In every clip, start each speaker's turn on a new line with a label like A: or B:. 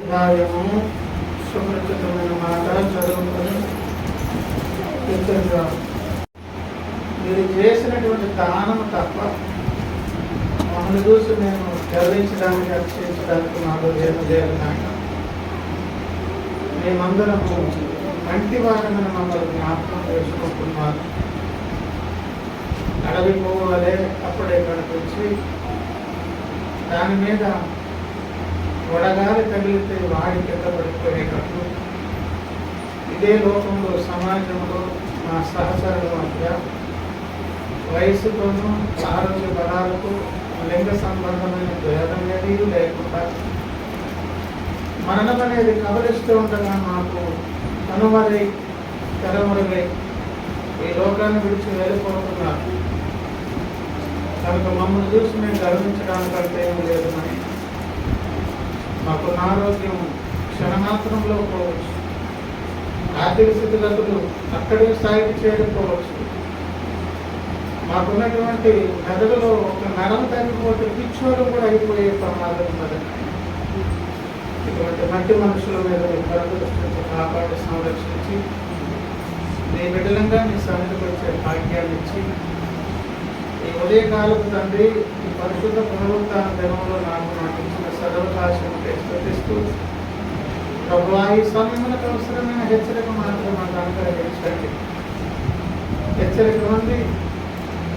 A: భావ్యము సుపరిచితమైన మాట చదువుకొని మీరు చేసినటువంటి దానము తప్ప మమ్మల్ని చూసి మేము గర్వించడానికి అతిశయించడానికి మాకు లేదు నాయన. మేమందరము మంటి వారమైన మమ్మల్ని జ్ఞాపకం చేసుకుంటున్నారు. అడవి పువ్వు వలె అప్పుడే కనిపించి దాని మీద వడగాలి తగిలితే వాడి కింద పడిపోయేటట్లు ఇదే లోకంలో సమాజంలో మా సహచరుల మధ్య వయసుతోనూ ఆరోగ్య బలాలకు లింగ సంబంధమైన భేదం ఏదీ లేకుండా మరణం అనేది కబలిస్తూ ఉండగా మాకు కనుమరుగై తెరమరుగై ఈ లోకాన్ని విడిచి వెళ్ళిపోతున్నారు. కనుక మమ్మల్ని చూసి మేము గర్వించడానికంటే ఏమి లేదు అని మాకు ఆరోగ్యం క్షణమాత్రంలో పోవచ్చు, ఆర్థిక స్థితిగతులు అక్కడే స్థాయికి చేరుకోవచ్చు. మాకున్నటువంటి మెదడులో ఒక నరం తగ్గిపోతే పిచ్చోడు కూడా అయిపోయే ప్రమాదం ఉన్నది. ఇటువంటి మట్టి మనుషుల మీద దృష్టించి కాపాడి సంరక్షించి నీ బిడ్డలంగా నీ సన్నిధికి వచ్చే భాగ్యాన్ని ఇచ్చి ఈ ఉదయకాలపు తండ్రి ఈ పరిశుద్ధ పునరుత్థాన దినంలో నాకు ఇచ్చిన సదవకాశం స్థుతిస్తూ ప్రభువా ఈ సమయంలో అవసరమైన హెచ్చరిక మాత్రం మాకు అనుగ్రహించండి. హెచ్చరిక ఉంది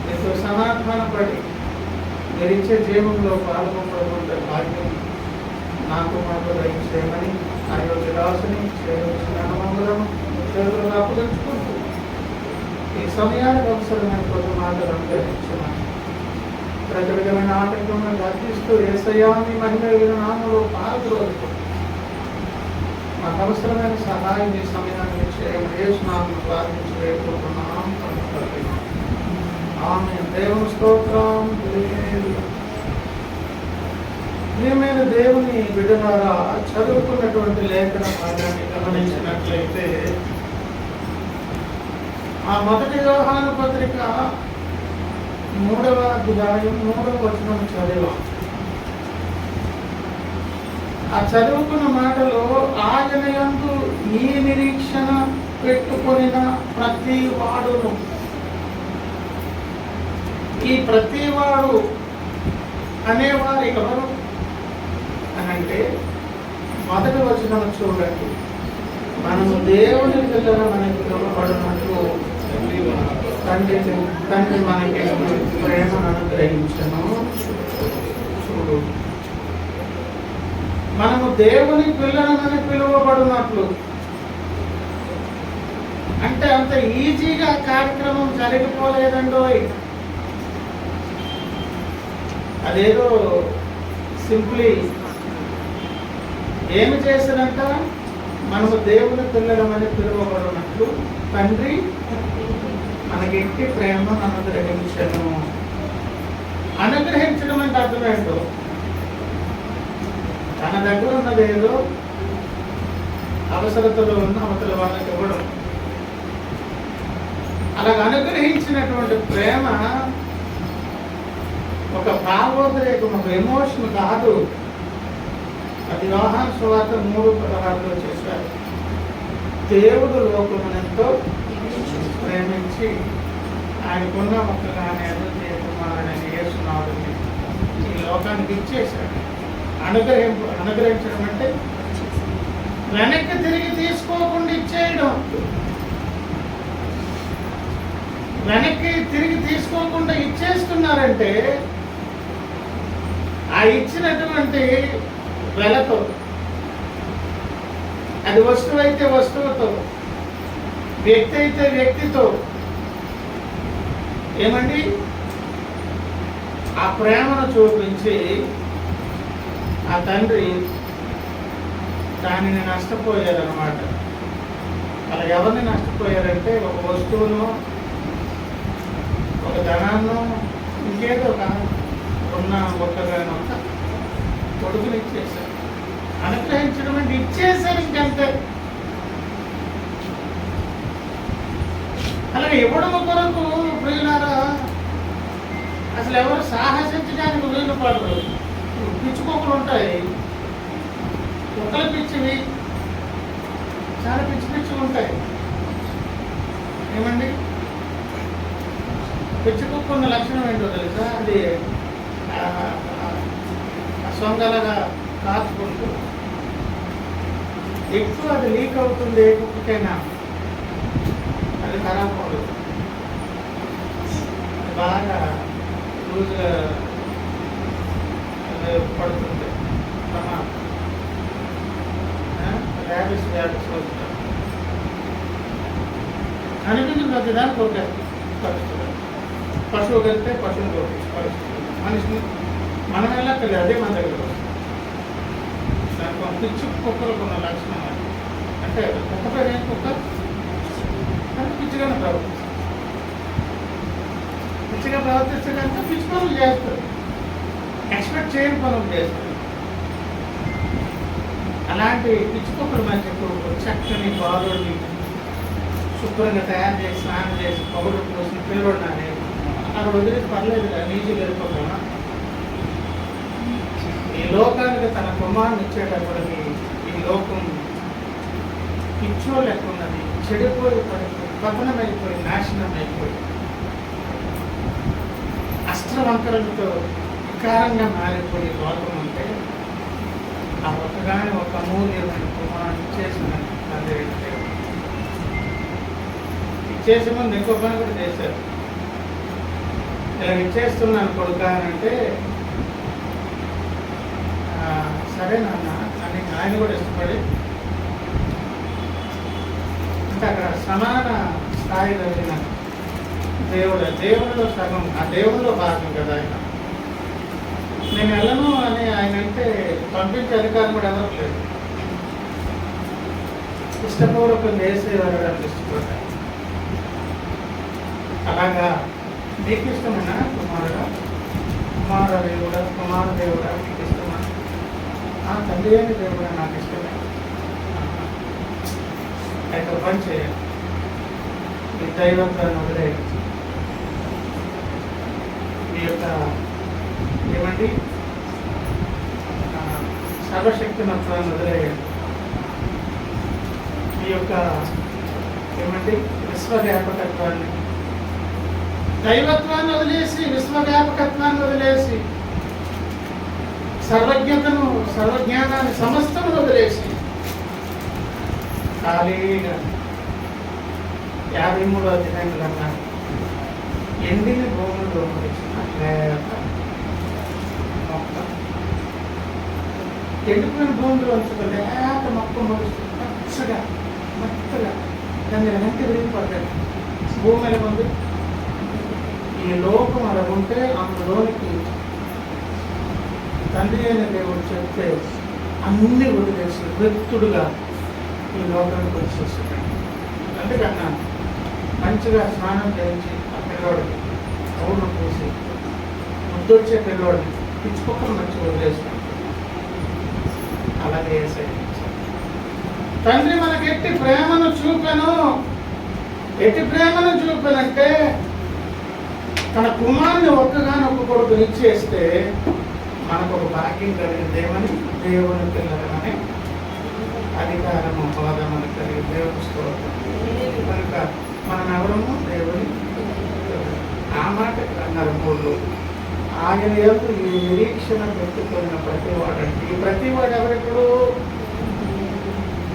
A: మీతో సమాధానపడి మీరు ఇచ్చే జీవంలో పాల్గొనడం భాగ్యం నాకు మాకు దయచేయమని ఆ యొక్క రాసుని చేయవలసిన అనుభవములను చేతులు అప్పగించుకుంటూ ఈ సమయానికి అవసరమైన కొద్ది మాటలు అనుగ్రహించమని ప్రతి విధమైన ఆటంకంలో గర్తిస్తూ యేసయ్యాని మహిళ నామలో పాల్గొనకు మాకు అవసరమైన సహాయం ఈ సమయాన్ని చేయమని యేసునామమున ప్రార్థించి వేడుకుంటున్నాం. ఆమేన్. దేవుని స్తోత్రం. ప్రియమైన దేవుని బిడ్డలారా, చదువుకున్నటువంటి లేఖన భాగాన్ని గమనించినట్లయితే ఆ మొదటి యోహాను పత్రిక 3వ అధ్యాయం 3వ వచనం చదివాం. ఆ చదువుకున్న మాటలో ఆయన యందు ఈ నిరీక్షణ పెట్టుకొనిన ప్రతి వాడును, ఈ ప్రతివాడు అనేవారు ఎవరు అనంటే మొదటి వచనం చూడండి. మనము దేవుని పిల్లలు మనకి పిలువబడినట్లు తండ్రి మనకి ప్రేమను అనుగ్రహించను. చూడు, మనము దేవుని పిల్లలని పిలువబడినట్లు అంటే అంత ఈజీగా కార్యక్రమం జరిగిపోలేదండోయ్. అదేదో సింప్లీ ఏమి చేసినంత మనము దేవుని పిల్లలమని పిలువబడినట్లు తండ్రి మనకి ఇంటి ప్రేమను అనుగ్రహించను. అనుగ్రహించడం అంటే అర్థం ఏంటో, తన దగ్గర ఉన్నదేదో అవసరతలో ఉన్న అవతల వాళ్ళకి ఇవ్వడం. అలాగ అనుగ్రహించినటువంటి ప్రేమ ఒక భావోద్రేకం, ఒక ఎమోషన్ కాదు. అది యోహాను సువార్త 3:16లో చేశారు. దేవుడు లోకమునెంతో ప్రేమించి ఆయనకున్న ఒక్కగానే అద్వితీయ కుమారుడైన యేసునాథుని ఈ లోకానికి ఇచ్చేశాడు. అనుగ్రహించడం అంటే వెనక్కి తిరిగి తీసుకోకుండా ఇచ్చేయడం. వెనక్కి తిరిగి తీసుకోకుండా ఇచ్చేస్తున్నారంటే ఆ ఇచ్చినటువంటి వెలతో, అది వస్తువు అయితే వస్తువుతో, వ్యక్తి అయితే వ్యక్తితో ఏమండి ఆ ప్రేమను చూపించి ఆ తండ్రి దానిని నష్టపోయారన్నమాట. అలా ఎవరిని నష్టపోయారంటే ఒక వస్తువును, ఒక ధనాన్ని, ఇంకేదో ఉన్న ఒక్కగానో కొడుకుని ఇచ్చేశారు. అనుగ్రహించడం అంటే ఇచ్చేశారు, ఇంకంతే. అలాగే ఇవ్వడం కొరకు ప్రియులారా అసలు ఎవరు సాహసించడానికి వీలు పడరు. పిచ్చుకోకలు ఉంటాయి. కుక్కల పిచ్చివి చాలా పిచ్చి పిచ్చివి ఉంటాయి. ఏమండి, పిచ్చి కుక్క ఉన్న లక్షణం ఏంటో తెలుసా? అది సొంగలగా కాచుకుంటూ ఎక్కువ అది లీక్ అవుతుంది. ఏ కుక్కకైనా అది ఖరాబ్ అవ్వదు. బాగా లూజ్గా పడుతుంది. ర్యాబిస్ వస్తుంది అనిపించిన ప్రతిదాన్ని కొట్టేస్తుంది. పశువు కలిస్తే పశువుని కొట్టేస్తుంది. మనిషిని మనం వెళ్ళక్కర్లేదు, అదే మన దగ్గర వస్తుంది. దానికి పిచ్చి కుక్కలకు ఉన్న లక్షణం అంటే కుక్క పేరు ఏం కుక్క అంటే పిచ్చిగానే ప్రవర్తిస్తుంది. పిచ్చిగా ప్రవర్తిస్తే కనుక పిచ్చి పనులు చేస్తారు, ఎక్స్పెక్ట్ చేయని పనులు చేస్తారు. అలాంటి పిచ్చి కుక్కలు మనకు చక్కని బాధుడిని శుభ్రంగా తయారు చేసి స్నానం చేసి పౌడర్ పోసి పిల్లవాడిని అక్కడ వదిలేసి పర్లేదు, నీళ్ళు వెళ్ళిపోతామా? ఈ లోకానికి తన కుమారుని ఇచ్చేటప్పటికి ఈ లోకం పిచ్చోళ్ళు ఎక్కువ ఉన్నది, చెడిపోయి పతనమైపోయి నాశనం అయిపోయి అస్త్రవంకరలతో వికారంగా మారిపోయి లోకం అంటే ఆ ఒక్కగానే ఒక అమూల్యమైన కుమారుని ఇచ్చేసిన తండ్రి ఇచ్చేసే ముందు ఇంకో పని కూడా చేశారు. ఇలా ఇచ్చేస్తున్నాను కొడుకా అని అంటే సరే నాన్న అని ఆయన కూడా ఇష్టపడి అంటే అక్కడ సమాన స్థాయి కలిగిన దేవుడిలో సగం, ఆ దేవుడిలో భాగం కదా ఆయన. నేను వెళ్ళను అని ఆయన అంటే పంపించే అధికారం కూడా ఎవరు లేదు. ఇష్టపూర్వకంగా వేసేవారు ఇష్టపడ్డారు. అలాగా నీకు ఇష్టమేనా కుమారదేవుడా నీకు ఇష్టమా? తండ్రి అయిన దేవుడా నాకు ఇష్టమే. అయితే పని చేయాలి, మీ దైవత్వాన్ని వదిలేయండి, మీ యొక్క ఏమండి సర్వశక్తిమత్వాన్ని వదిలేయండి, మీ యొక్క ఏమండి విశ్వవ్యాపకత్వాన్ని, దైవత్వాన్ని వదిలేసి విశ్వవ్యాపకత్వాన్ని వదిలేసి సర్వజ్ఞతను సర్వజ్ఞానాన్ని సమస్తను వదిలేసి ఖాళీగా 53వ అధ్యాయం కన్నా ఎండిన భూములు లేక మొక్క ఎండిపోయిన భూములు వచ్చి లేక మొక్క మొలుస్తుంది పచ్చగా మెత్తగా దాన్ని వెనక్కి విరిగిపడ్డాడు. భూమి ఎలా ఉంది? ఈ లోకం అలా ఉంటే అందులోనికి తండ్రి అయిన దేవుడు చెప్తే అన్ని వదిలేసి వ్యక్తుడుగా ఈ లోకానికి వచ్చేస్తున్నాడు. అందుకన్నా మంచిగా స్నానం చేయించి ఆ పిల్లోడికి పౌడర్ పూసి ముద్దొచ్చే పిల్లోడిని పిచ్చుకొక్కలు మంచిగా వదిలేసినాడు. అలాగే తండ్రి మనకి ఎట్టి ప్రేమను చూపానంటే తన కుమారుని ఒక్కగానొక్క కొడుకు ఇచ్చేస్తే మనకు ఒక భాగ్యం కలిగిందేమని దేవుని పిల్లలమని అధికారము హోదా మనకు కలిగి దేవుని స్తోత్రం. కనుక మనం ఎవరము దేవుని ఆ మాట అన్నారు మూడు. ఆయన యొక్క ఈ నిరీక్షణ పెట్టుకున్న ప్రతివాడంటే ఈ ప్రతివాడు ఎవరెప్పుడు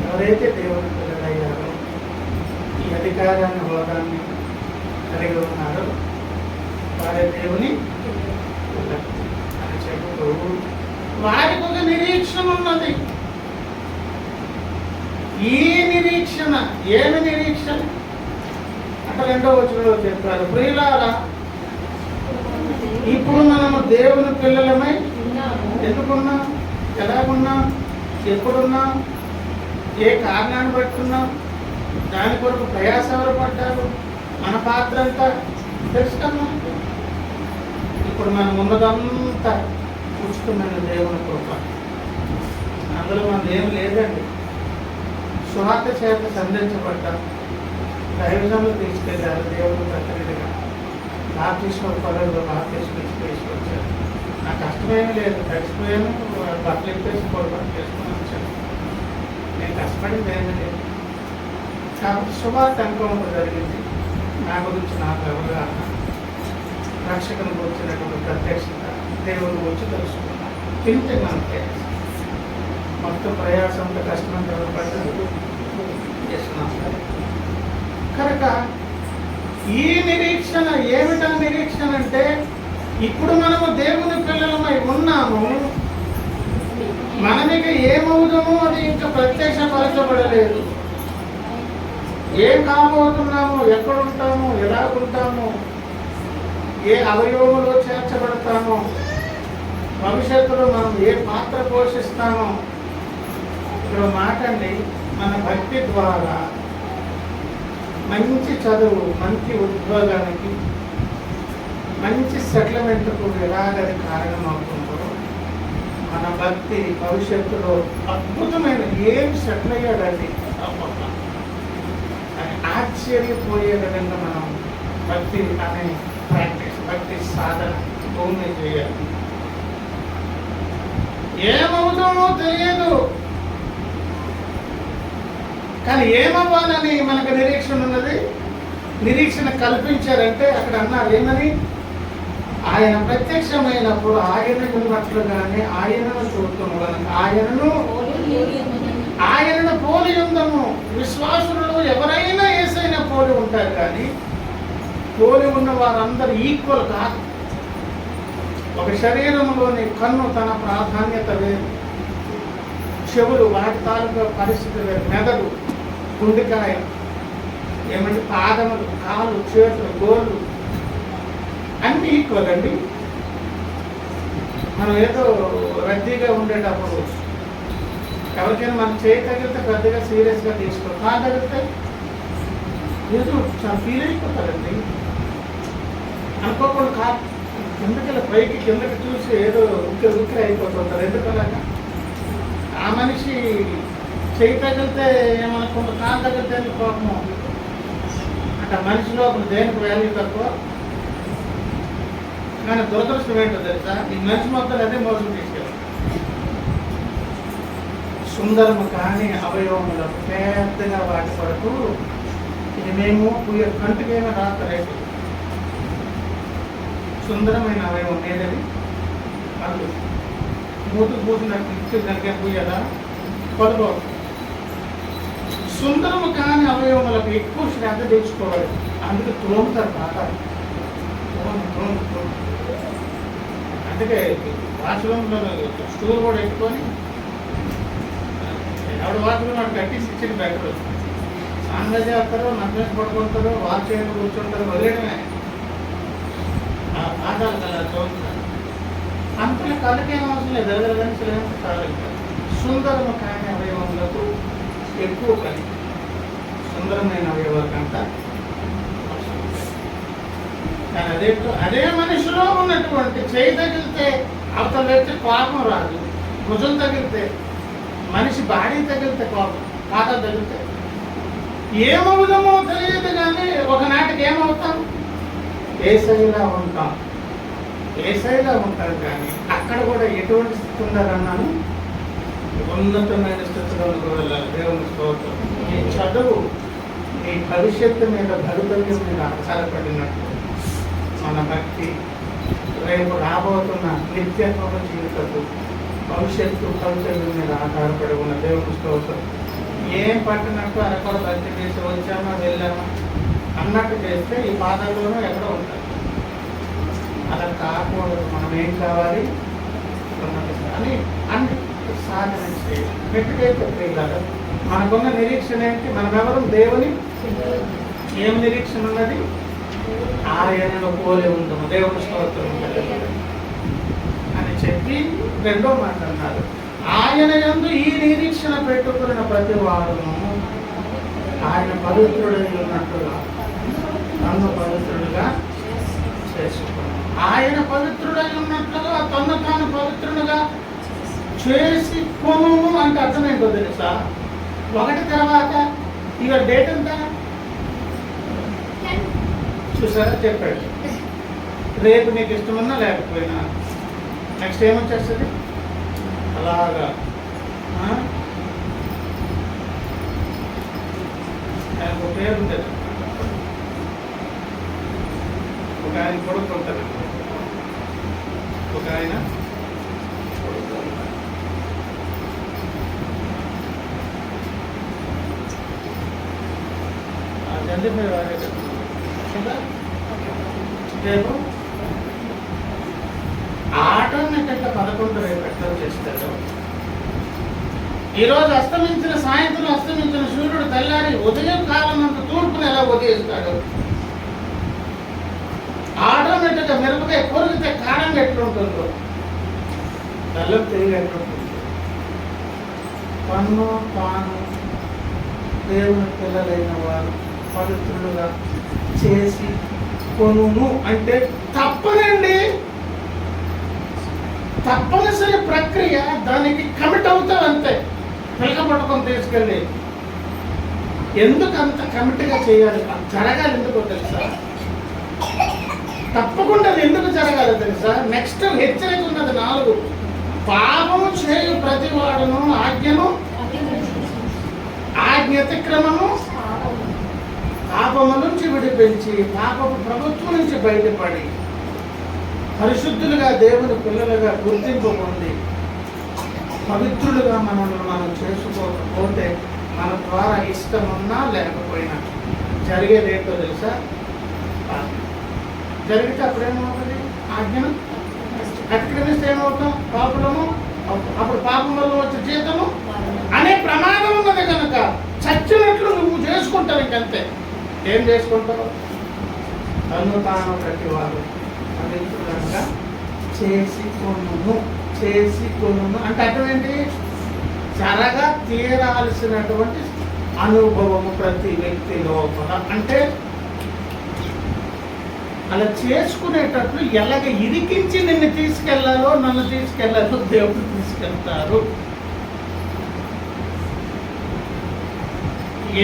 A: ఎవరైతే దేవుని పిల్లలయ్యారో ఈ అధికారాన్ని హోదాన్ని కలిగి ఉన్నారో వారే దేవుని అని చెబుతూ వారికి ఒక నిరీక్షణ ఉన్నది. ఈ నిరీక్షణ ఏమి నిరీక్షణ అంటే 2వ వచనంలో చెప్పారు, ప్రియులారా ఇప్పుడు మనము దేవుని పిల్లలమై ఎందుకున్నాం, ఎలాగున్నాం, ఎప్పుడున్నాం, ఏ కారణాన్ని బట్టున్నాం, దాని కొరకు ప్రయాస ఎవరు పడ్డారు, మన పాత్ర అంతా తెలుసుకున్నా. ఇప్పుడు మనం ఉన్నదంతా ఉచితమైన దేవుని కృప, అందులో మనది ఏం లేదండి. సువార్త చేత సంధించబడ్డాం, దైవజనులు తీసుకెళ్ళారు దేవుని ప్రతినిధిగా, బాప్తిస్మ పనులు బాప్తిస్మ తీసుకొచ్చారు. నాకు కష్టమేమీ లేదు, తడిసిపోయాను, బట్టలు ఎప్పేసి పొడి బట్టలు వేసుకొని వచ్చాను. నేను కష్టపడింది ఏమీ లేదు. కాబట్టి శుభార్త అనుకోవడం జరిగింది. నా గురించి నాకు అవగాహన, రక్షకుని వచ్చినటువంటి ప్రత్యక్షత, దేవుని వచ్చి తెలుసుకున్నాను. తింటే మనకే మొత్తం ప్రయాసంతో కష్టమంతా పడ్డారు చేస్తున్నాం. కనుక ఈ నిరీక్షణ ఏమిటా నిరీక్షణ అంటే, ఇప్పుడు మనము దేవుని పిల్లలమై ఉన్నాము, మనమిక ఏమవుతామో అది ఇంకా ప్రత్యక్షపరచబడలేదు. ఏం కాబోతున్నాము, ఎక్కడుంటాము, ఎలా ఉంటాము, ఏ అవయవములో చేర్చబడతామో, భవిష్యత్తులో మనం ఏ పాత్ర పోషిస్తామో. ఇక్కడ మాట అండి, మన భక్తి ద్వారా మంచి చదువు, మంచి ఉద్యోగానికి, మంచి సెటిల్మెంట్కు ఎలాగది కారణమవుతుందో, మన భక్తి భవిష్యత్తులో అద్భుతమైన ఏం సెటిల్ అయ్యాడండి అని ఆశ్చర్యపోయే విధంగా మనం భక్తి అనే ప్రాక్టీస్, భక్తి సాధన భూమి చేయాలి. ఏమవుతామో తెలియదు, కానీ ఏమవ్వాలని మనకు నిరీక్షణ ఉన్నది. నిరీక్షణ కల్పించారంటే అక్కడ అన్నారు ఏమని, ఆయన ప్రత్యక్షమైనప్పుడు ఆయన ఉన్నట్లుగానే ఆయనను చూడటం వలన ఆయనను పోలి ఉందము. విశ్వాసులు ఎవరైనా యేసయ్యను పోలి ఉంటారు, కానీ పోలి ఉన్న వారందరూ ఈక్వల్ కాదు. ఒక శరీరంలోని కన్ను తన ప్రాధాన్యత వేరు, చెవులు వాటి తాలూకా పరిస్థితి వేరు, మెదడు, గుండెకాయ, ఏమంటే పాదములు, కాళ్ళు, చేతులు, గోళ్ళు అన్నీ ఈక్వల్ అండి. మనం ఏదో రద్దీగా ఉండేటప్పుడు ఎవరికైనా మనం చేయి తగిలితే పెద్దగా సీరియస్గా తీసుకోవాలి, కాలు తగిలితే ఏదో చాలా ఫీల్ అయిపోతారండి. అనుకోకుండా కాదు కిందకి పైకి కిందకి చూసి ఏదో ఉక్కిరి అయిపోతుంటారు. ఎందుకలాగా ఆ మనిషి చేయి తగిలితే ఏమనుకుంటా, కాలు తగిలితే కోపము అంటే మనిషిలో అప్పుడు దేనికి వాల్యూ తక్కువ. కానీ దురదృష్టం ఏంటో తెలుసా, ఈ మనిషి మొత్తం అదే మోసం తీసుకెళ్ళాలి. సుందరము కానీ అవయవములకు పెద్దగా వాటి కొరకు ఇది మేము కంటికేమో రాత్రేపు సుందరమైన అవయవం ఏదది పళ్ళు, మూతుకు పూసినట్టు ఇచ్చి దానికే పూయదా పలుపు. సుందరము కాని అవయవములకు ఎక్కువ శ్రద్ధ తెచ్చుకోవాలి. అందుకే తోముతారు బాగా, అందుకే వాష్రూమ్లో స్టూల్ కూడా పెట్టుకొని ఎవడు వాష్రూమ్ వాడు కట్టేసి ఇచ్చిన బెటర్. సాంగా చేస్తారు, నమ్మేసి పడుకుంటారు, వాచ్ చేయడం కూర్చుంటారు, వదిలేయడమే. ఆ పాఠాలు కదా చూస్తారు. అంతలో కళ్ళకేం అవసరం లేదు, ఎదగలని చాలు. సుందరము కాని అవయవములకు ఎక్కువ పని, సుందరమైన అవయవాల కంట. కానీ అదే మనిషిలో ఉన్నటువంటి చేయి తగిలితే అవతల వ్యక్తి కోపం రాదు, భుజం తగిలితే, మనిషి బాడీ తగిలితే కోపం, పాదాలు తగిలితే ఏమవుదామో తెలియదు. కానీ ఒకనాటికి ఏమవుతాం, యేసయ్యలా ఉంటాం, యేసయ్యలా ఉంటాం. కానీ అక్కడ కూడా ఎటువంటి స్థితి ఉండాలన్నాను, ఉన్నతమైన స్థితిలోకి వెళ్ళాలి. దేవుని స్తోత్రం. నీ చదువు నీ భవిష్యత్తు మీద భవితవ్యం మీద ఆధారపడినట్టు మన భక్తి రేపు రాబోతున్న నిత్యత్వ జీవితపు భవిష్యత్తు భవితవ్యం మీద ఆధారపడి ఉన్న దేవుని స్తోత్రం. ఏం పట్టినట్టు అరకొడ భక్తి చేసి వచ్చామా వెళ్ళామా అన్నట్టు చేస్తే ఈ పాదాల్లోనూ ఎక్కడో ఉంటాయి. అలా కాకూడదు. మనం ఏం కావాలి అని అన్ని సాధన చేయాలి. మెట్టుకైతే కాదు. మనకున్న నిరీక్షణ ఏంటి? మనమెవరం దేవుని ఏం నిరీక్షణ ఉన్నది? ఆయనను పోలి ఉంటాము. దేవుని స్తోత్రం అని చెప్పి రెండో మాట అన్నారు, ఆయన యందు ఈ నిరీక్షణ పెట్టుకున్న ప్రతి వారును ఆయన పవిత్రుడై ఉన్నట్టుగా తను పవిత్రుడుగా చేసుకున్నాడు. ఆయన పవిత్రుడై ఉన్నట్లుగా తను తాను పవిత్రుడుగా చేసి కొను అంటే అర్థం ఏంటో తెలుసా? ఒకటి తర్వాత ఇక డేట్ ఎంత చూసారా చెప్పాడు. రేపు నీకు ఇష్టమన్నా లేకపోయినా నెక్స్ట్ ఏమొచ్చేస్తుంది అలాగా ఆయనకు ఒక పేరు ఉంటుంది. ఒక ఆయన కొడుకు ఉంటుంది, ఒక ఆయన కొడుకు ఉంటాడు. జండిపై వారే కదా రేపు ఆటోమేటిక్గా 11 రేపు ఎట్లా చేస్తాడు. ఈరోజు అస్తమించిన సాయంత్రం అస్తమించిన సూర్యుడు తెల్లారి ఉదయం కాలం అంత తూర్పును ఎలా ఉదయిస్తాడు. ఆటోమేటిక్గా మిరపకాయ కొరిగితే కారం ఎట్లుంటుందో, బెల్లం తిరిగి ఎట్లుంటుంది. పన్ను పాను దేవుని పిల్లలైన వారు పవిత్రులుగా చేసి కొనును అంటే తప్పనండి, తప్పనిసరి ప్రక్రియ. దానికి కమిట్ అవుతావు అంతే. పిల్లక పట్టుకొని తీసుకెళ్ళి ఎందుకు అంత కమిట్గా చేయాలి, జరగాలి ఎందుకో తెలుసా? తప్పకుండా అది ఎందుకు జరగాలి తెలుసా? నెక్స్ట్ హెచ్చరిక ఉన్నది 4. పాపము చేయు ప్రతి వాడును ఆజ్ఞ అతిక్రమము పాపము నుంచి విడిపించి పాపపు ప్రభుత్వం నుంచి బయటపడి పరిశుద్ధులుగా దేవుని పిల్లలుగా గుర్తింపు పొంది పవిత్రులుగా మనల్ని మనం చేసుకోకపోతే మన ద్వారా ఇష్టమున్నా లేకపోయినా జరిగేది ఏంటో తెలుసా? జరిగితే అప్పుడేమవుతుంది? ఆజ్ఞను అతిక్రమిస్తే ఏమవుతాం? పాపులము. అప్పుడు పాపం వల్ల వచ్చే జీతము అనే ప్రమాదం ఉన్నది కనుక చచ్చినట్లు నువ్వు చేసుకుంటావు. ఇంకంతే. ఏం చేసుకుంటావు? తను తాను ప్రతి వారు పవిత్రులంగా చేసి కొనును అంటే అటువంటి జరగా తీరాల్సినటువంటి అనుభవము ప్రతి వ్యక్తి లోపల. అంటే అలా చేసుకునేటట్లు ఎలాగ ఇరికించి నిన్ను తీసుకెళ్లాలో నన్ను తీసుకెళ్లాలో దేవుడు తీసుకెళ్తారు.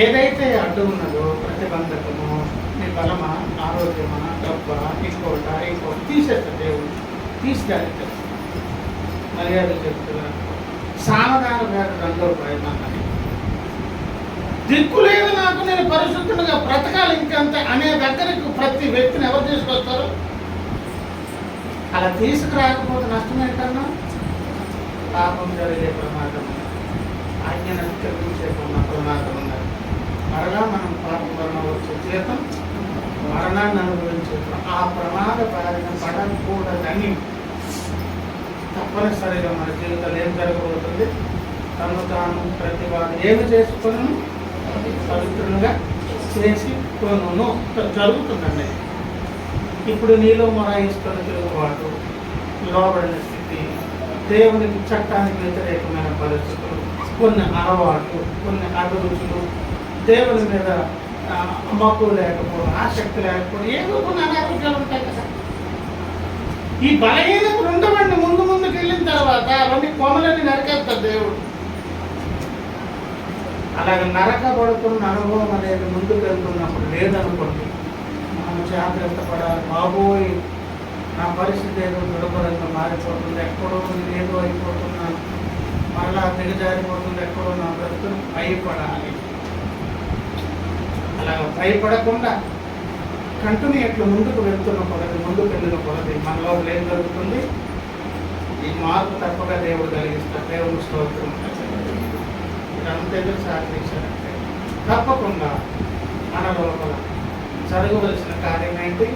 A: ఏదైతే అడ్డు ఉన్నదో ప్రతిబంధకము, నీ బలమా, ఆరోగ్యమా, డబ్బా, ఇంకోట తీసేస్తా దేవుడు. తీసుకెళ్తాడు. మర్యాద చెప్తున్నాను. సామధాన వేద 2వ ప్రయత్నాన్ని దిక్కు లేదు నాకు, నేను పరిశుద్ధుడిగా బ్రతకాలి ఇంకంతే అనే దగ్గరకు ప్రతి వ్యక్తిని ఎవరు తీసుకొస్తారు? అలా తీసుకురాకపోతే నష్టం ఏంటన్నా? పాపం జరిగే ప్రమాదం, ఆజ్ఞను అతిక్రమించే ప్రమాదం ఉన్నది. మరలా మనం పాపం వలన వచ్చే జీతం మరణాన్ని అనుభవించే ఆ ప్రమాద బారిన పడకూడదని తప్పనిసరిగా మన జీవితంలో ఏం జరగబోతుంది? తను తాను ప్రతి వారు ఏమి చేసుకును పవిత్రులుగా చేసి కొనును జరుగుతుందండి. ఇప్పుడు నీలో మొరాయిస్తున్న తిరుగుబాటు, లోబడిన స్థితి, దేవునికి చట్టానికి వ్యతిరేకమైన పరిస్థితులు, కొన్ని అలవాట్లు, కొన్ని అభిరుచులు, దేవుని మీద మక్కువ లేకపోవడం, ఆసక్తి లేకపోవడం, ఏదో కొన్ని అనారోగ్యాలు ఉంటాయి కదా. ఈ బలహీనతలు ఉండవండి. ముందుకు వెళ్ళిన తర్వాత అవన్నీ కొమలని నరికేస్తారు దేవుడు. అలాగే నరకబడుతున్న అనుభవం అనేది ముందుకు వెళ్తున్నప్పుడు లేదనుకోండి, మనం జాగ్రత్త పడాలి. బాబోయ్, నా పరిస్థితి ఏదో దుర్భరంగా మారిపోతుంది, ఎక్కడో ఏదో అయిపోతున్నాను, మళ్ళా దిగజారిపోతుంది, ఎక్కడో నా బ్రతుకును భయపడాలి. అలా భయపడకుండా కంటిన్యూట్లు ముందుకు వెళ్తున్న కొలది, ముందుకు వెళ్ళిన కొలది మనలో ఏం జరుగుతుంది? ఈ మార్పు తప్పక దేవుడు కలిగిస్తారు. దేవుడు స్తోత్రం. ఇదంతా ఎదురు సాధించారంటే తప్పకుండా మన లోపల జరగవలసిన కార్యం ఏంటి?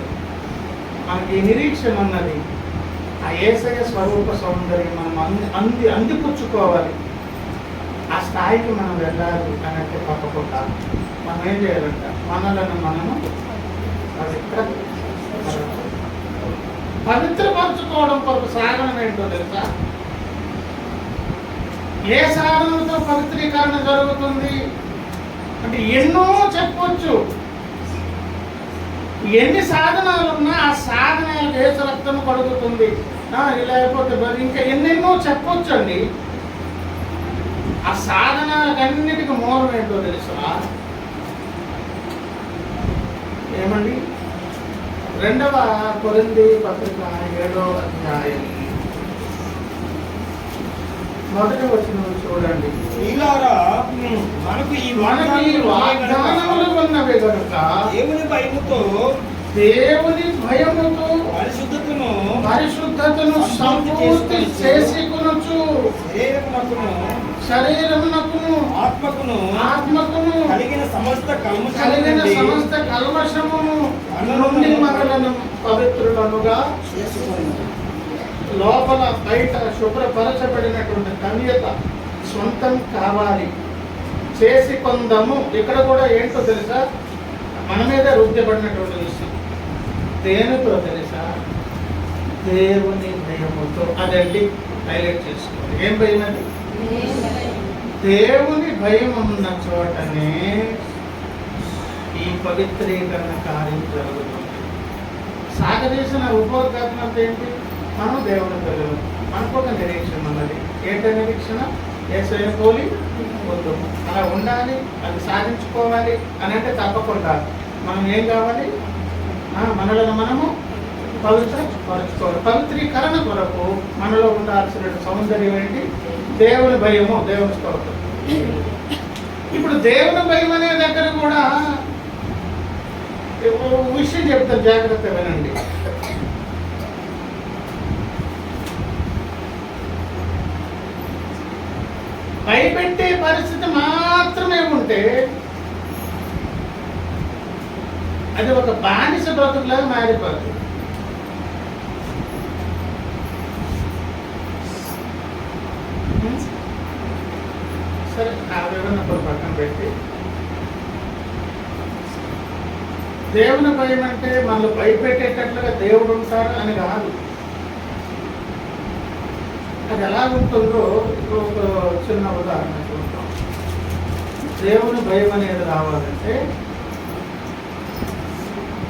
A: మనకి ఈ నిరీక్షణ ఉన్నది. ఆ యేసయ్య స్వరూప సౌందర్యం మనం అందిపుచ్చుకోవాలి. ఆ స్థాయికి మనం వెళ్ళాలి అనంటే తప్పకుండా మనం ఏం చేయాలంట? మనలను మనము పవిత్రపరచుకోవడం కొరకు సాధనం ఏంటో తెలుసా? ఏ సాధనంతో పవిత్రీకరణ జరుగుతుంది అంటే ఎన్నో చెప్పొచ్చు. ఎన్ని సాధనాలు ఉన్నా ఆ సాధనాలకు యేసు రక్తం కడుగుతుంది, లేకపోతే ఇంకా ఎన్నెన్నో చెప్పొచ్చు అండి. ఆ సాధనాలకన్నిటికీ మూలం ఏంటో తెలుసా? ఏమండి? 2వ కొరింథీ పత్రిక 7వ అధ్యాయం మొదటి వచనం చూడండి.
B: ప్రియులారా, మనకు ఈ
A: వాగ్దానములు ఉన్నవి కనుక
B: దేవుని భయముతో
A: పరిశుద్ధతను సంపూర్తి చేసుకొనుచు శరీరమునకును ఆత్మకును
B: కలిగిన సమస్త
A: కల్మషమును నుండి మనలను పవిత్రులనుగా లోపల బయట శుభ్రపరచబడినటువంటి కన్యత సొంతం కావాలి, చేసి కొందాము. ఇక్కడ కూడా ఏంటో తెలుసా, మన మీద రుద్దబడినటువంటి విషయం దేనితో తెలుసా, దేవుని భయముతో. అదండి హైలైట్ చేసుకోండి. ఏం భయం అది? దేవుని భయం ఉన్న చోటనే ఈ పవిత్రీకరణ కార్యం జరుగుతుంది. సాగదీసిన ఉపోద్ఘాతం ఏంటి? మనం దేవుని పిల్లలు, మనకు ఒక నిరీక్షణ ఉన్నది. ఏంటో నిరీక్షణ? యేసయ్య పోలి ఉందాము. అలా ఉండాలి, అది సాధించుకోవాలి అని అంటే తప్పకుండా మనం ఏం కావాలి? మనలను మనము పవిత్రపరచుకోవాలి. పవిత్రీకరణ కొరకు మనలో ఉండాల్సిన సౌందర్యం ఏంటి? దేవుని భయము, దేవుని స్తోత్రం. ఇప్పుడు దేవుని భయం అనే దగ్గర కూడా విషయం చెప్తారు, జాగ్రత్త వినండి. భయపెట్టే పరిస్థితి మాత్రమే ఉంటే అది ఒక బానిస బ్రతుకులాగా మారిపోతుంది. సరే, ఆ వివరణ పక్కన పెట్టి, దేవుని భయం అంటే మనల్ని భయపెట్టేటట్లుగా దేవుడు ఉంటారు అని కాదు. అది ఎలా ఉంటుందో ఒక చిన్న ఉదాహరణ చూద్దాం. దేవుని భయం అనేది రావాలంటే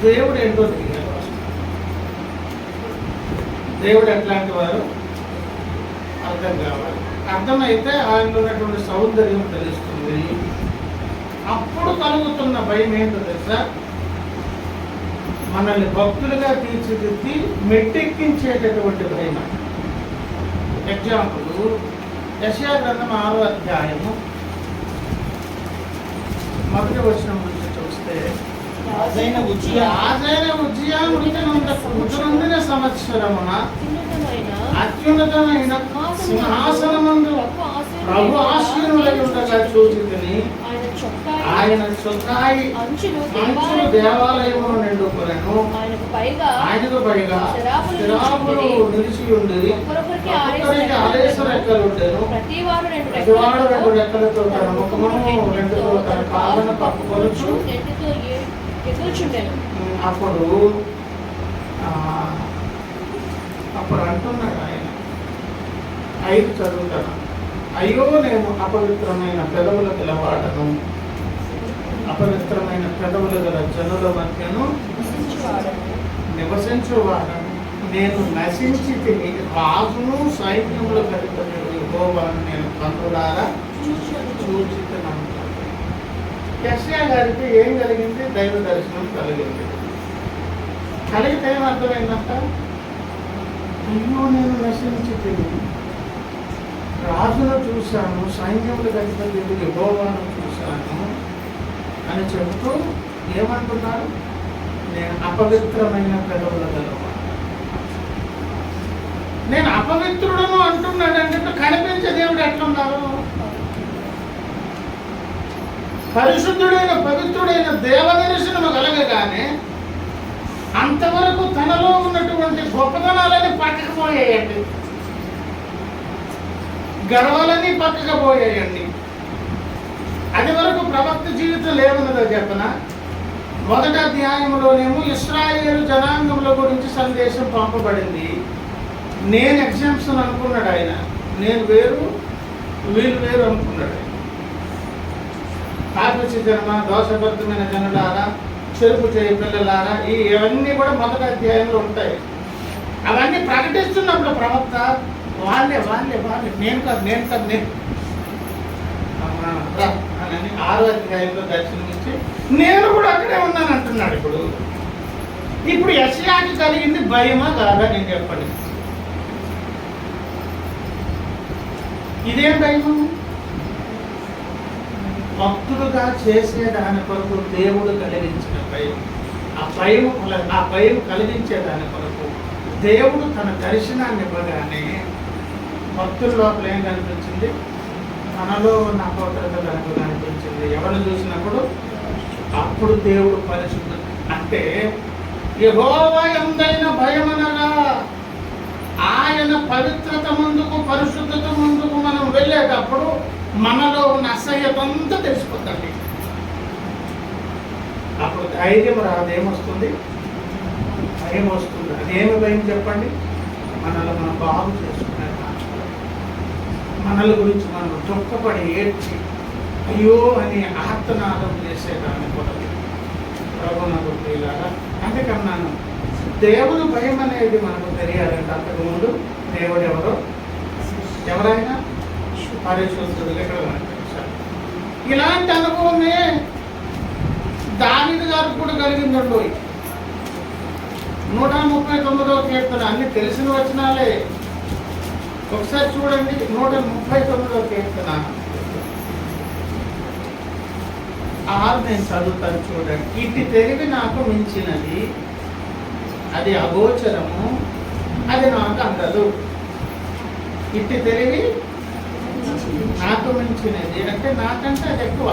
A: దేవుడు ఏంటో తెలియాలి. దేవుడు ఎట్లాంటి వారు అర్థం కావాలి. అర్థమైతే ఆయనలో ఉన్నటువంటి సౌందర్యం తెలుస్తుంది. అప్పుడు కలుగుతున్న భయం ఏంటో తెలుసా, మనల్ని భక్తులుగా తీర్చిదిద్ది మెట్టెక్కించేటటువంటి భయం. ఎగ్జాంపుల్, యెషయా గ్రంథం 6వ అధ్యాయము 1వ వచనం నుంచి చూస్తే,
B: రాజైన
A: ఉజ్జియా మృతి నొందిన సంవత్సరమున అత్యున్నతమైన సింహాసనమందు ప్రభు ఆశీనులై ఉండగా చూచితిని. ఆయన చొక్కాయి అంచులు దేవాలయమును నిండుకొనెను. ఆయనకు పైగా శరాబులు నిలిచి ఉండేది. ఒక్కొక్కరికి 6 రెక్కలు ఉండెను. ప్రతివాడు 2 రెక్కలతో తన ముఖమును 2తో తన కాళ్ళను కప్పుకొనుచు అప్పుడు అంటున్నాడు ఆయన, 5 చదువుతాను. అయ్యో, నేను అపవిత్రమైన పెదవుల గలవాడను, అపవిత్రమైన పెదవులు గల జనుల మధ్యను నివసించువాడను. నేను నశించి తిని రాజును సైన్యములు కలిగిన యెహోవాను నేను కన్నులారా చూచితున్నాను. యెషయా గారికి ఏం కలిగింది? దైవ దర్శనం కలిగింది. కలిగితే ఏమర్థమైందంట? అయ్యో, నేను నశించి తిని రాజును చూశాను, సైన్యములు కలిగిన యెహోవాను చూశాను అని చెబుతూ ఏమంటున్నారు? నేను అపవిత్రమైన పెదవుల గలవాడు, నేను అపవిత్రుడను అంటున్నాడంటే కనిపించే దేవుడు ఎట్లున్నారు? పరిశుద్ధుడైన పవిత్రుడైన దేవదర్శనము కలగగానే అంతవరకు తనలో ఉన్నటువంటి గొప్పతనాలని పక్కకు పోయాయండి, గర్వాలన్నీ పక్కకు పోయాయండి. అది వరకు ప్రవక్త జీవితం లేవన్నదో చెప్పన. 1వ అధ్యాయంలోనేమో ఇశ్రాయేలు జనాంగముల గురించి సందేశం పంపబడింది. నేను ఎగ్జామ్షన్ అనుకున్నాడు ఆయన, నేను వేరు వీళ్ళు వేరు అనుకున్నాడు. పాపిష్టి జనమ, దోషబద్ధమైన జనులారా, చెరుపు చేయి పిల్లలారా, ఇవన్నీ కూడా 1వ అధ్యాయంలో ఉంటాయి. అవన్నీ ప్రకటిస్తున్నప్పుడు ప్రవక్త వాళ్ళే నేను కాదు అని 6వ అధ్యాయంలో దర్శనమిచ్చి నేను కూడా అక్కడే ఉన్నాను అంటున్నాడు. ఇప్పుడు యెషయాకి కలిగింది భయమా కాదా? నేను చెప్పండి. ఇదేం భయము? భక్తులుగా చేసే దాని కొరకు దేవుడు కలిగించిన భయం. ఆ భయం కలిగించే దాని కొరకు దేవుడు తన దర్శనాన్ని ఇవ్వగానే భక్తుల లోపల ఏం కనిపించింది? మనలో ఉన్న అపవిత్రత కనుక కనిపించింది. ఎవరిని చూసినప్పుడు అప్పుడు దేవుడు పరిశుద్ధ అంటే యెహోవా యందైన భయమనగా ఆయన పవిత్రత ముందుకు, పరిశుద్ధత ముందుకు మనం వెళ్ళేటప్పుడు మనలో ఉన్న అసహ్యత అంతా తెలిసిపోతుంది. అప్పుడు ధైర్యం రాదు. ఏమొస్తుంది? భయం వస్తుంది. అదేమి భయం చెప్పండి? మనల్ని మనం బాగు చేసుకునే మనల గురించి మనం దుఃఖపడి ఏడ్చి అయ్యో అని ఆర్తనాదం చేసేదాన్ని కూడా ప్రభువునకు ప్రియులారా. అందుకన్నాను దేవుడు భయం అనేది మనకు తెలియాలంటే అంతకుముందు దేవుడు ఎవరైనా పరిశుద్ధుడు ఎక్కడ మనకు తెలుసారు. ఇలాంటి అనుభవమే దావీదు గారికి కూడా కలిగిందండి. 139వ కీర్తన అన్ని తెలిసిన వచనాలే. ఒకసారి చూడండి 139వ కీర్తన 6 నేను చదువుతాను చూడండి. ఇటు తెలివి నాకు మించినది, అది అగోచరము, అది నాకు అందదు. ఇటు తెలివి నాకు మించినది అంటే నాకంటే అది ఎక్కువ,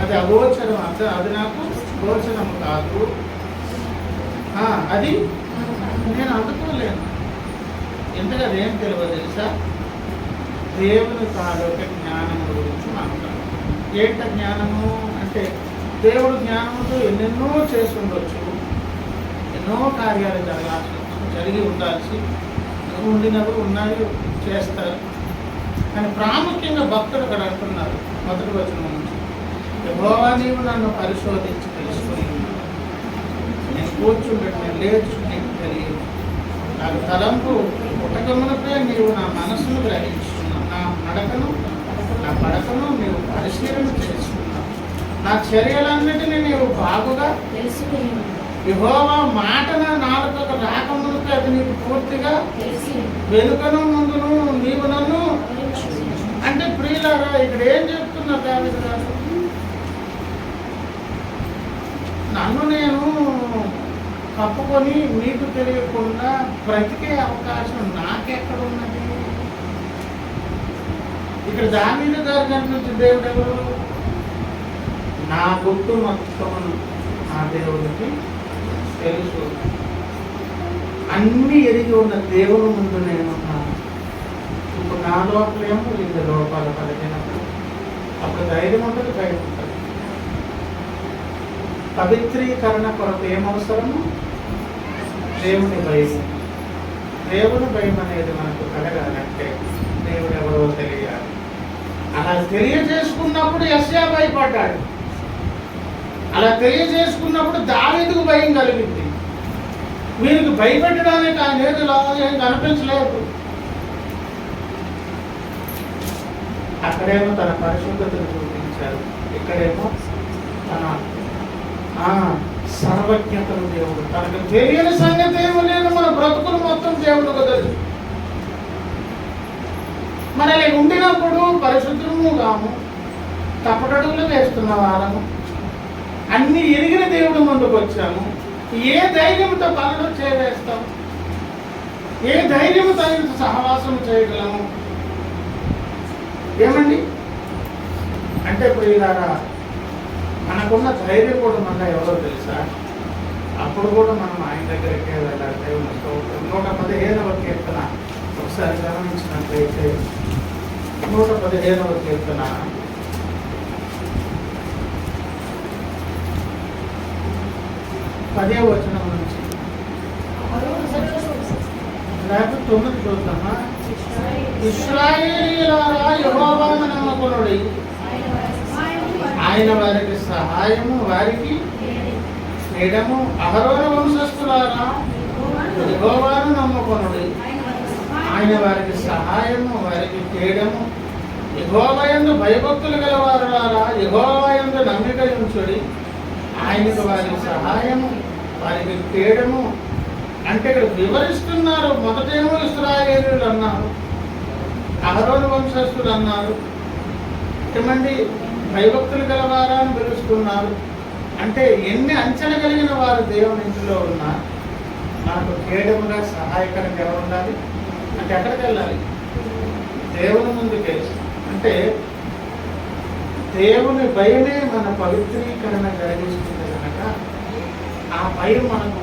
A: అది అగోచరం అంత, అది నాకు గోచరము కాదు, అది నేను అందుకోలేను. ఎందుకు అదేం తెలియదు తెలుసా? దేవుని తాలూకా జ్ఞానం గురించి మాట్లాడు. ఏంట జ్ఞానము అంటే దేవుడు జ్ఞానంతో ఎన్నెన్నో చేసి ఉండొచ్చు, ఎన్నో కార్యాలు జరిగి ఉండాల్సి ఉండినవి ఉన్నాయి, చేస్తారు. కానీ ప్రాముఖ్యంగా భక్తుడు అక్కడ అంటున్నారు మొదటి వచనం నుంచి, యెహోవా నీవు నన్ను పరిశోధించి తెలుసుకుని నేను కూర్చుంటే నేను లేచు నీకు తెలియదు, నాకు తలంపు పుట్టకమునపై నీవు నా మనస్సును గ్రహించుకున్నావు, నా నడకను నా పడకను నీవు పరిశీలన చేసుకున్నావు, నా చర్యలన్నిటినీ నీవు బాగుగా
C: తెలుసుకున్నాను.
A: యెహోవా మాట నా నాలుకకు రాకమునపై అది నీకు పూర్తిగా వెనుకను ముందును నీవు నన్ను అంటే ప్రియులారా ఇక్కడ ఏం చెప్తున్నారు దావీదు గారు? నన్ను నేను కప్పుకొని మీకు తెలియకుండా బ్రతికే అవకాశం నాకెక్కడ ఉన్నది? ఇక్కడ దావీదు గారు కనిపించిన దేవుడు ఎవరు? నా గుట్టు మొత్తమును ఆ దేవుడికి తెలుసు. అన్ని ఎరిగి ఉన్న దేవుని ముందు నేనున్నాను. ఇప్పుడు నా లోపలేమో ఇంత లోపాలు కలిగినప్పుడు అప్పుడు ధైర్యం ఉంటుంది, భయం ఉంటుంది. పవిత్రీకరణ కొరకు ఏమవసరము? దేవుని భయం. దేవుని భయం అనేది మనకు కలగాలంటే దేవుడు ఎవరో తెలియాలి. అలా తెలియజేసుకున్నప్పుడు యెషయా భయపడ్డాడు. అలా తెలియజేసుకున్నప్పుడు దావీదుకు భయం కలిగింది. వీరికి భయపెట్టడానికి ఆయన ఏదో ఏం కనిపించలేదు. అక్కడేమో తన పరిశుద్ధతను చూపించారు, ఇక్కడేమో తన సర్వజ్ఞతను దేవుడు. తనకు తెలియని సంగతి ఏమో లేదు. మన బ్రతుకులు మొత్తం దేవుడు తెలుసు. మనల్ని ఉండినప్పుడు పరిశుద్ధము కాము, తప్పటడుగులు వేస్తున్న వారము, అన్ని ఎరిగిన దేవుడు ముందుకు వచ్చాము. ఏ ధైర్యంతో పనులు చేవేస్తాం? ఏ ధైర్యంతో సహవాసం చేయగలము? ఏమండి అంటే ప్రియులారా, మనకున్న ధైర్యం కూడా మన ఎవరో తెలుసా? అప్పుడు కూడా మనం ఆయన దగ్గరికే వెళ్ళాలి. దేవుని స్తోత్రం. 115వ కీర్తన ఒకసారి గమనించినట్లయితే 115వ కీర్తన 10వ వచనం నుంచి లేకపోతే 9 చూద్దామా? ఇశ్రాయేలీయులారా యెహోవాను నమ్ముకొనుడి, ఆయన వారికి సహాయము, వారికి నీడము. అహరోను వంశస్థులారా యెహోవాను నమ్ముకొనుడి, ఆయన వారికి సహాయము, వారికి కేడము. యెహోవా యందు భయభక్తులు గలవారులారా యెహోవా యందు నమ్మిక ఉంచుడి, ఆయనకు వారికి సహాయము, వారికి కేడము. అంటే ఇక్కడ వివరిస్తున్నారు. మొదటేమో ఇశ్రాయేలీయులు అన్నారు, అహరోను వంశస్థులు అన్నారు. ఏమండి భయభక్తులు గలవారా అని పిలుస్తున్నారు. అంటే ఎన్ని అంచెలు కలిగిన వారు దేవుని ఇంటిలో ఉన్నా మనకు కేడముగా సహాయకరంగా ఎవరు ఉండాలి అంటే ఎక్కడికి వెళ్ళాలి? దేవుని ముందుకే. అంటే దేవుని భయమే మన పవిత్రీకరణ కలిగిస్తుంది కనుక ఆ భయం మనకు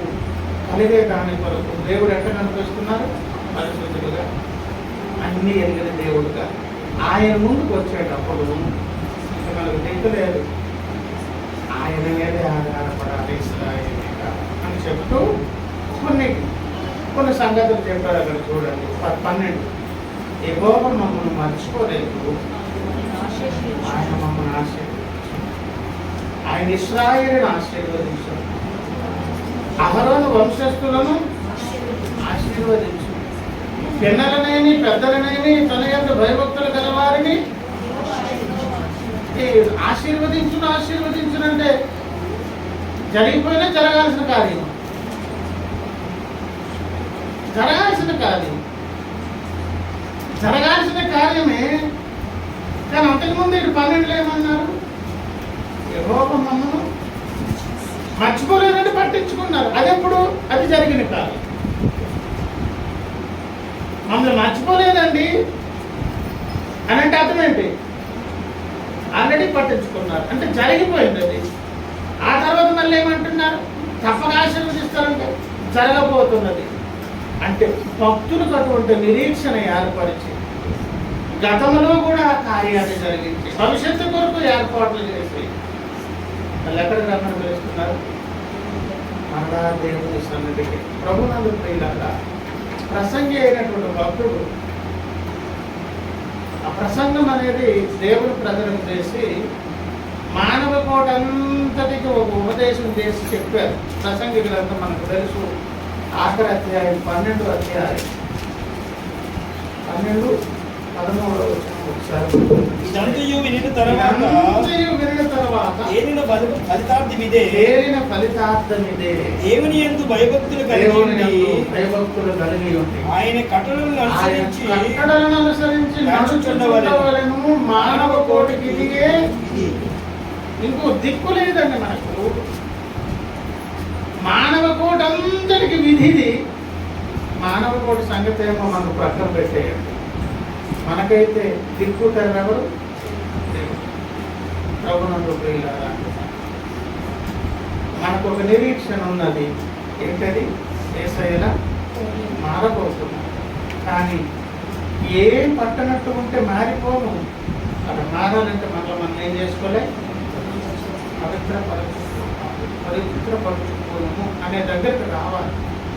A: కలిగే దాని కొరకు దేవుడు ఎట్లా కనిపిస్తున్నారు? పరిశుద్ధుడుగా, అన్ని ఎరిగిన దేవుడుగా ఆయన ముందుకు వచ్చేటప్పుడు ఇంకా మనకు దిక్కు లేదు, ఆయన మీదే ఆధారపడాలి ఇశ్రాయేలీయులుగా అని చెప్తూ కొన్ని సంగతులు చెప్పారు. అక్కడ చూడండి 12. యెహోవా మమ్మల్ని మర్చిపోలేదు, ఆయన మమ్మల్ని ఆశీర్వదించాడు, ఆయన ఇశ్రాయేలును ఆశీర్వదించాడు, అహరోను వంశస్థులను ఆశీర్వదించు, పిన్నలనైని పెద్దలనైని తన యొక్క భయభక్తులు గలవారిని ఆశీర్వదించునంటే జరిగిపోయినా జరగాల్సిన కార్యం, జరగాల్సిన కార్యమే. కానీ అంతకుముందు ఇటు 12 ఏమన్నారు? యెహోవా మమ్మను మర్చిపోలేదంటే పట్టించుకున్నారు. అదెప్పుడు? అది జరిగిన కాలం. మమ్మల్ని మర్చిపోలేదండి అని అంటే అర్థం ఏంటి? ఆల్రెడీ పట్టించుకున్నారు అంటే జరిగిపోయింది అది. ఆ తర్వాత మళ్ళీ ఏమంటున్నారు? తప్పక ఆశీర్వదిస్తారంటే జరగబోతున్నది. అంటే భక్తులకు అటువంటి నిరీక్షణ ఏర్పరిచి గతంలో కూడా ఆ కార్యాన్ని జరిగించి భవిష్యత్తు కొరకు ఏర్పాట్లు చేసి వాళ్ళు ఎక్కడికి రమ్మని పిలుస్తున్నారు? మరలా దేవుని సన్నిధికి. ప్రభునందు ప్రియులారా, ప్రసంగి అయినటువంటి భక్తుడు ఆ ప్రసంగం అనేది దేవుని ప్రజలకు చేసి మానవ కోటంతటికి ఒక ఉపదేశం చేసి చెప్పారు. ప్రసంగి గ్రంథం మనకు తెలుసు. ఆఖరి అధ్యాయం 12వ అధ్యాయం 12, 13వ వచనం ఒకసారి.
B: ఇదంతయు వినిన తరువాత ఏలిన ఫలితార్థమిదే. దేవుని యందు భయభక్తులు కలిగి ఉండి ఆయన కట్టడలను అనుసరించి నడుచుచుండవలెను.
A: మానవ కోటికి ఇదిగే ఇంకో దిక్కు లేదండి మనకు. మానవ కోటి అందరికి విధిది. మానవ కోటి సంగతి ఏమో మనకు ప్రక్కన పెట్టేయండి. మనకైతే దిక్కు ఎవరు? ప్రభునందు ప్రియులారా, మనకు ఒక నిరీక్షణ ఉన్నది. ఏంటది? యేసయ్య మారబోతున్నాడు. కానీ ఏం పట్టనట్టు ఉంటే మారిపోను. అక్కడ మారాలంటే మనం ఏం చేసుకోలే? పవిత్రపరచుకోను అనే దగ్గరికి రావాలి.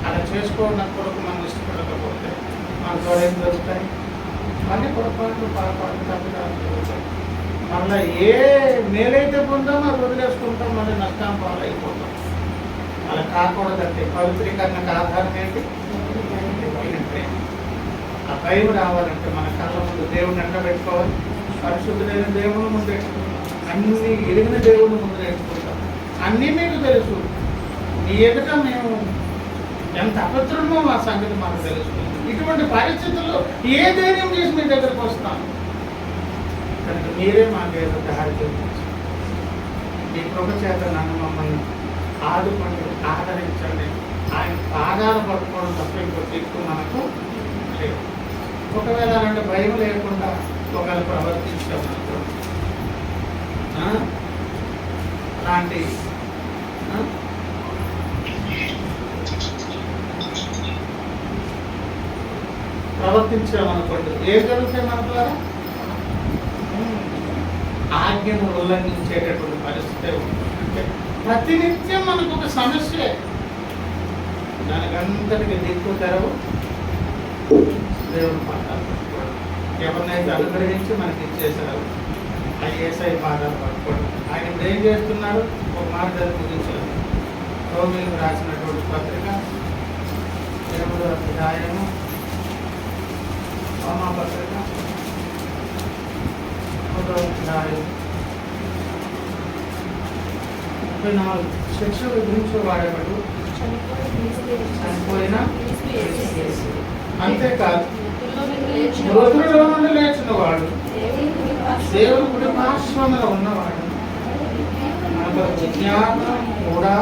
A: అలా చేసుకోవడం కొరకు మనం ఇష్టపడకపోతే మన ద్వారా ఏం దొరుకుతాయి? మళ్ళీ పొరపాట్లు తప్పిదాలు జరుగుతాయి. మళ్ళీ ఏ మేలైతే పొందామో అది వదిలేసుకుంటాం, మళ్ళీ నష్టాన్ని పాలైపోతాం. అలా కాకూడదంటే పవిత్రీకరణకు ఆధారం ఏంటి? ఆ భయం రావాలంటే మన కళ్ళ ముందు దేవుడిని ఎంట పెట్టుకోవాలి. పరిశుద్ధులైన దేవుని ముందు పెట్టుకుంటాం, అన్ని ఎరిగిన దేవుని ముందు పెట్టుకుంటాం. అన్నీ మీకు తెలుసు. మీ ఎదుట మేము ఎంత అపవిత్రమో మా సంగతి మాకు తెలుసు. ఇటువంటి పరిస్థితుల్లో ఏ ధైర్యం చేసి మీ దగ్గరకు వస్తాం? కనుక మీరే మాకు ఏదో దారి చూపించండి. మీ కృప చేత నన్ను మమ్మల్ని ఆదుకోండి, ఆదరించండి. ఆయన పాదాలు పట్టుకోవడం తప్ప ఇంకో దిక్కు మనకు లేదు. ఒకవేళ అలాంటి భయం లేకుండా ఒకవేళ ప్రవర్తించామనుకో, అలాంటి ప్రవర్తించామనుకోండి, ఏం జరుగుతాయి మన ద్వారా? ఆజ్ఞను ఉల్లంఘించేటటువంటి పరిస్థితి ఉంటుంది. అంటే ప్రతినిత్యం మనకు ఒక సమస్య. దానికంతటికి దిక్కు తెరవు దేవుని పాదాలు పట్టుకోవడం. ఎవరినైతే అనుగ్రహించి మనకి ఇచ్చేశారు ఆ యేసయ్య పాదాలు పట్టుకోవడం. ఆయన ఇప్పుడు ఏం చేస్తున్నారు? ఒక మాట ముగించారు. రోమిలకు రాసినటువంటి పత్రిక 8వ అధ్యాయము, రోమా పత్రిక 1వ అధ్యాయం 34 శిక్షలు గురించి వాడేవాడు చనిపోయిన. అంతేకాదు మృతులలో నుండి లేచిన వాడు, దేవుని కుడి పార్శ్వమున ఉన్నవాడు, మనకు విజ్ఞాపనం కూడా,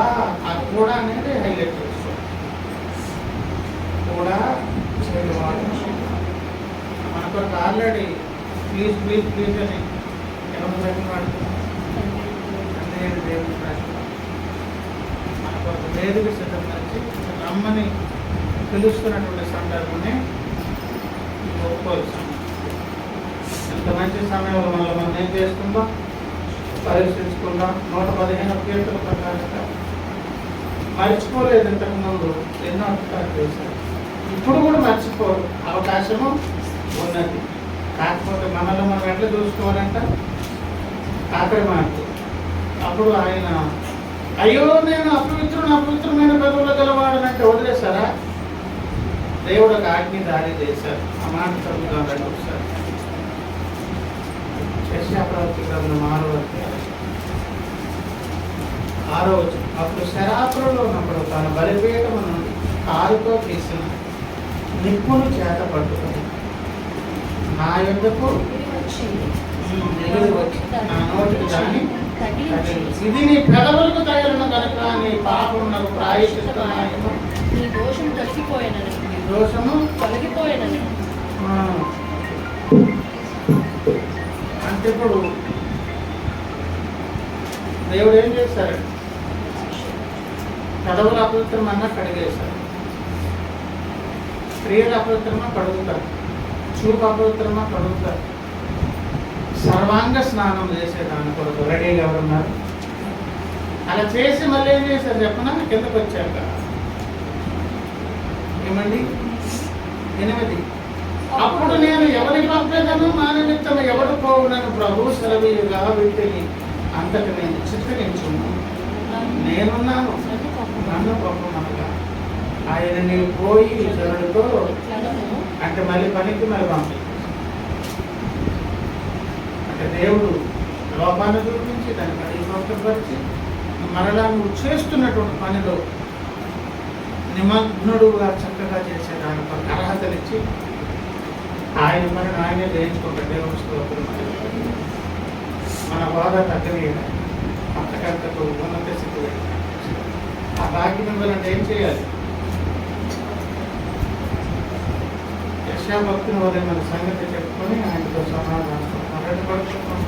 A: ఆ కూడా అనేది హైలైట్ చేసుకోవాలి. కూడా చేయవాడు మనకు ఆల్రెడీ ప్లీజ్ ప్లీజ్ ప్లీజ్ అని ఎవరు పెట్టిన వాడుతున్నాం అంటే దేవుని ప్రశ్న మనకు ఒక వేదిక సిద్ధపరిచి రమ్మని పిలుస్తున్నటువంటి సందర్భమే ఒప్పుకోలు సమయం. ఎంత మంచి సమయంలో మనం ఏం చేసుకుందాం, పరిశీలించుకుందాం. 115 కీర్తన ప్రకారంగా మర్చిపోలేదు. ఇంతకుముందు ఎన్నో అద్భుతాలు చేశారు, ఇప్పుడు కూడా మర్చిపోరు. అవకాశము ఉన్నది. కాకపోతే మనలో మనం ఎట్లా చూసుకోవాలంట, ఆఖరి మాట. అప్పుడు ఆయన అయ్యో నేను అపవిత్రమైన బదువులు గలవాడనంటే వదిలేశారా? దేవుడు ఒక ఆజ్ఞ జారీ చేశారు. ఆ మాట చదువుతాం రండి ఒకసారి. యెషయా ప్రవక్త గ్రంథం 6వ అధ్యాయం 6వ వచనం. అప్పుడు శరాపురంలో ఉన్నప్పుడు తన బలిపీఠము నుండి కారుతో తీసిన నిప్పును చేత పట్టుకొని నా యొద్దకు ఎదురు వచ్చి నా నోటికి దాన్ని ఇది నీ పెదవులకు తగిలిన కనుక నీ పాపమునకు ప్రాయశ్చిత్తమాయెను.
C: నీ దోషము తొలగిపోయేనని,
A: దోషము
C: తొలగిపోయేనని.
A: అంటే ఇప్పుడు దేవుడు ఏం చేశారు? పెదవుల అపవిత్రమన్నా కడిగేశారు, క్రియల అపవిత్రమా కడుగుతారు, చూపు అపవిత్రమా కడుగుతారు. సర్వాంగ స్నానం చేసేదాని కొరకు రెడీగా ఎవరున్నారు? అలా చేసి మళ్ళీ ఏం చేశారు చెప్పనా? కిందకు వచ్చాక ఏమండి 8 అప్పుడు నేను ఎవరి పంపేదను మా నిమిత్తము ఎవడు పోవునని ప్రభువు సెలవీయుగా వీటిని అంతటి నేను చిత్రీకరించున్నాను. నేనున్నాను, నన్ను పంపమనగా ఆయన నీవు పోయి జనుడితో అంటే మళ్ళీ పనికి మళ్ళీ పంపి. అంటే దేవుడు లోపాన్ని చూపించి దాన్ని కడిగి ప్రవర్తపరిచి మరలా నువ్వు చేస్తున్నటువంటి పనిలో నిమగ్నుడుగా చక్కగా చేసేదాని కొరకు అర్హతనిచ్చి ఆయన పనిని ఆయనే జయించుకుంటాడు. దేవుడు స్తోత్రం. మన బాధ తగ్గలేదు, అంతకంతకు ఉన్నత స్థితి. ఆ భాగ్యం ఇవ్వాలంటే ఏం చేయాలి? యెషయా భక్తుని వల్ల మన సంగతి చెప్పుకొని ఆయనతో సమాధానం పడుతున్నాం.